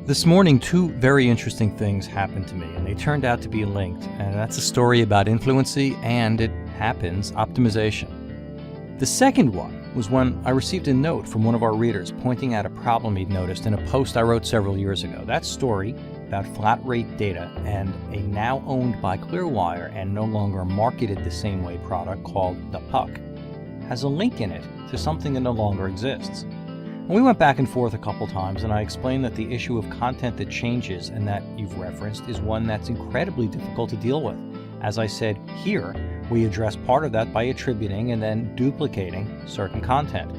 This morning, two very interesting things happened to me, and they turned out to be linked, and that's a story about Influency and, it happens, optimization. The second one was when I received a note from one of our readers pointing out a problem he'd noticed in a post I wrote several years ago. That story about flat rate data and a now owned by Clearwire and no longer marketed the same way product called the Puck has a link in it to something that no longer exists. And we went back and forth a couple times, and I explained that the issue of content that changes and that you've referenced is one that's incredibly difficult to deal with. As I said, here we address part of that by attributing and then duplicating certain content.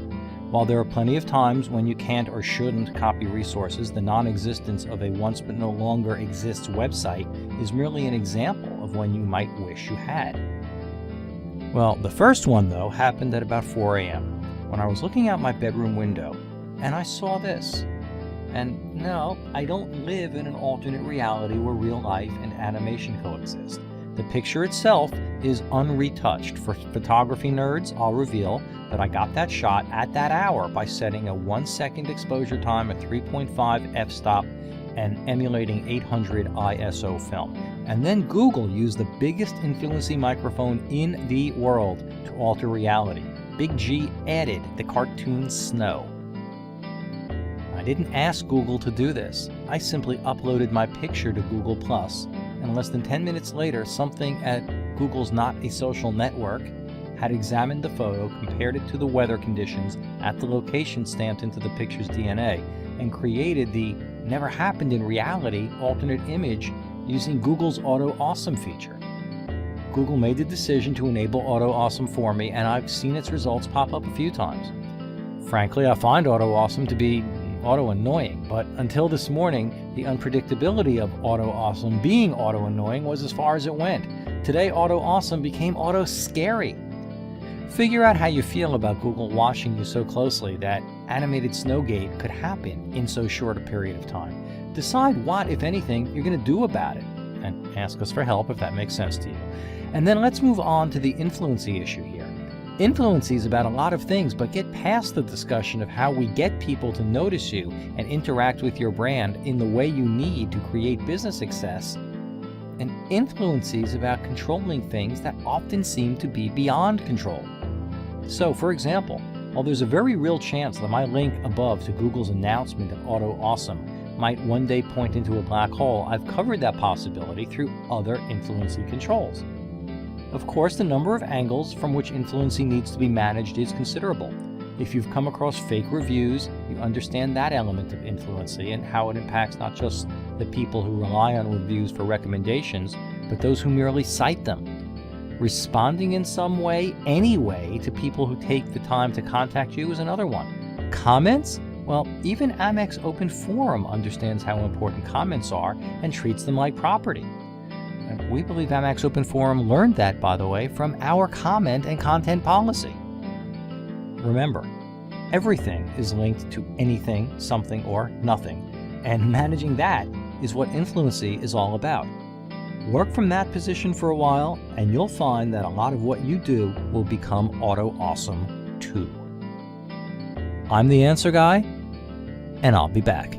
While there are plenty of times when you can't or shouldn't copy resources, the non-existence of a once but no longer exists website is merely an example of when you might wish you had. Well, the first one, though, happened at about 4 a.m. when I was looking out my bedroom window, and I saw this. And no, I don't live in an alternate reality where real life and animation coexist. The picture itself is unretouched. For photography nerds, I'll reveal that I got that shot at that hour by setting a 1-second exposure time at 3.5 f-stop and emulating 800 ISO film. And then Google used the biggest Influency microphone in the world to alter reality. Big G added the cartoon snow. I didn't ask Google to do this. I simply uploaded my picture to Google+, and less than 10 minutes later, something at Google's Not a Social Network had examined the photo, compared it to the weather conditions at the location stamped into the picture's DNA, and created the never happened in reality alternate image using Google's Auto Awesome feature. Google made the decision to enable Auto Awesome for me, and I've seen its results pop up a few times. Frankly, I find Auto Awesome to be auto-annoying, but until this morning, the unpredictability of Auto Awesome being auto-annoying was as far as it went. Today, Auto Awesome became auto-scary. Figure out how you feel about Google watching you so closely that animated Snowgate could happen in so short a period of time. Decide what, if anything, you're going to do about it, and ask us for help if that makes sense to you. And then let's move on to the Influency issue here. Influency is about a lot of things, but get past the discussion of how we get people to notice you and interact with your brand in the way you need to create business success. And Influency is about controlling things that often seem to be beyond control. So, for example, while there's a very real chance that my link above to Google's announcement of Auto Awesome might one day point into a black hole, I've covered that possibility through other Influency controls. Of course, the number of angles from which Influency needs to be managed is considerable. If you've come across fake reviews, you understand that element of Influency and how it impacts not just the people who rely on reviews for recommendations, but those who merely cite them. Responding in some way, anyway, to people who take the time to contact you is another one. Comments? Well, even Amex Open Forum understands how important comments are and treats them like property. And we believe Amex Open Forum learned that, by the way, from our comment and content policy. Remember, everything is linked to anything, something, or nothing, and managing that is what Influency is all about. Work from that position for a while, and you'll find that a lot of what you do will become Auto Awesome too. I'm the Answer Guy, and I'll be back.